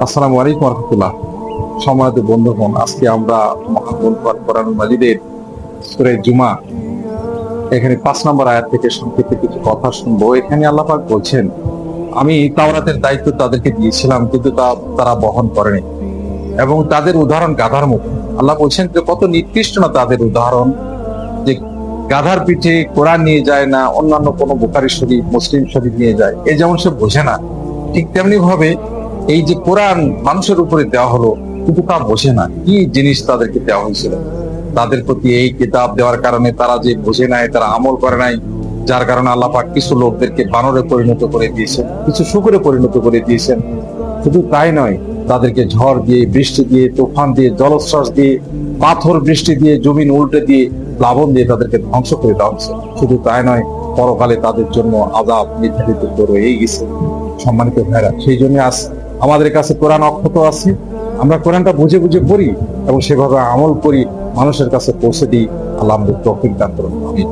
আসসালামু আলাইকুম রহমতুল্লাহ। সম্মানিত বন্ধুগণ, আজকে আমরা মহাগ্রন্থ আল কোরআন মাজিদের সূরা জুমা এখানে 5 নম্বর আয়াত থেকে সংক্ষিপ্ত কিছু কথা শুনবো। এখানে আল্লাহ পাক বলছেন, আমি তাওরাতের দায়িত্ব তাদেরকে দিয়েছিলাম, কিন্তু তারা বহন করেনি এবং তাদের উদাহরণ গাধার মতো। আল্লাহ বলছেন যে কত নিকৃষ্ট না তাদের উদাহরণ, যে গাধার পিঠে কোরআন নিয়ে যায় না, অন্যান্য কোনো বুখারী শরীফ মুসলিম শরীফ নিয়ে যায়, এ যেমন সে বোঝে না, ঠিক তেমনি ভাবে এই যে কোরআন মানুষের উপরে দেওয়া হলো, কিন্তু তা বোঝে না কি জিনিস তাদেরকে দেওয়া হয়েছিল। তাদের প্রতি এই কিতাব দেওয়ার কারণে তারা যে বোঝে নাই, তারা আমল করে নাই, যার কারণে আল্লাহ পাক কিছু লোকদেরকে বানরে পরিণত করে দিয়েছেন, কিছু শুকরে পরিণত করে দিয়েছেন। শুধু তাই নয়, তাদেরকে ঝড় দিয়ে, বৃষ্টি দিয়ে, তুফান দিয়ে, জলোচ্ছ্বাস দিয়ে, পাথর বৃষ্টি দিয়ে, জমিন উল্টে দিয়ে, প্লাবন দিয়ে তাদেরকে ধ্বংস করে দেওয়া হয়েছে। শুধু তাই নয়, পরকালে তাদের জন্য আযাব নির্ধারিত রয়েই গেছে। সম্মানিত ভাইরা, সেই জন্য আজ আমাদের কাছে কোরআন অক্ষত আছে, আমরা কোরআনটা বুঝে বুঝে পড়ি এবং সেভাবে আমল করি, মানুষের কাছে পৌঁছে দিই। আল্লাহ আমাদের তৌফিক দান করুন। আমিন।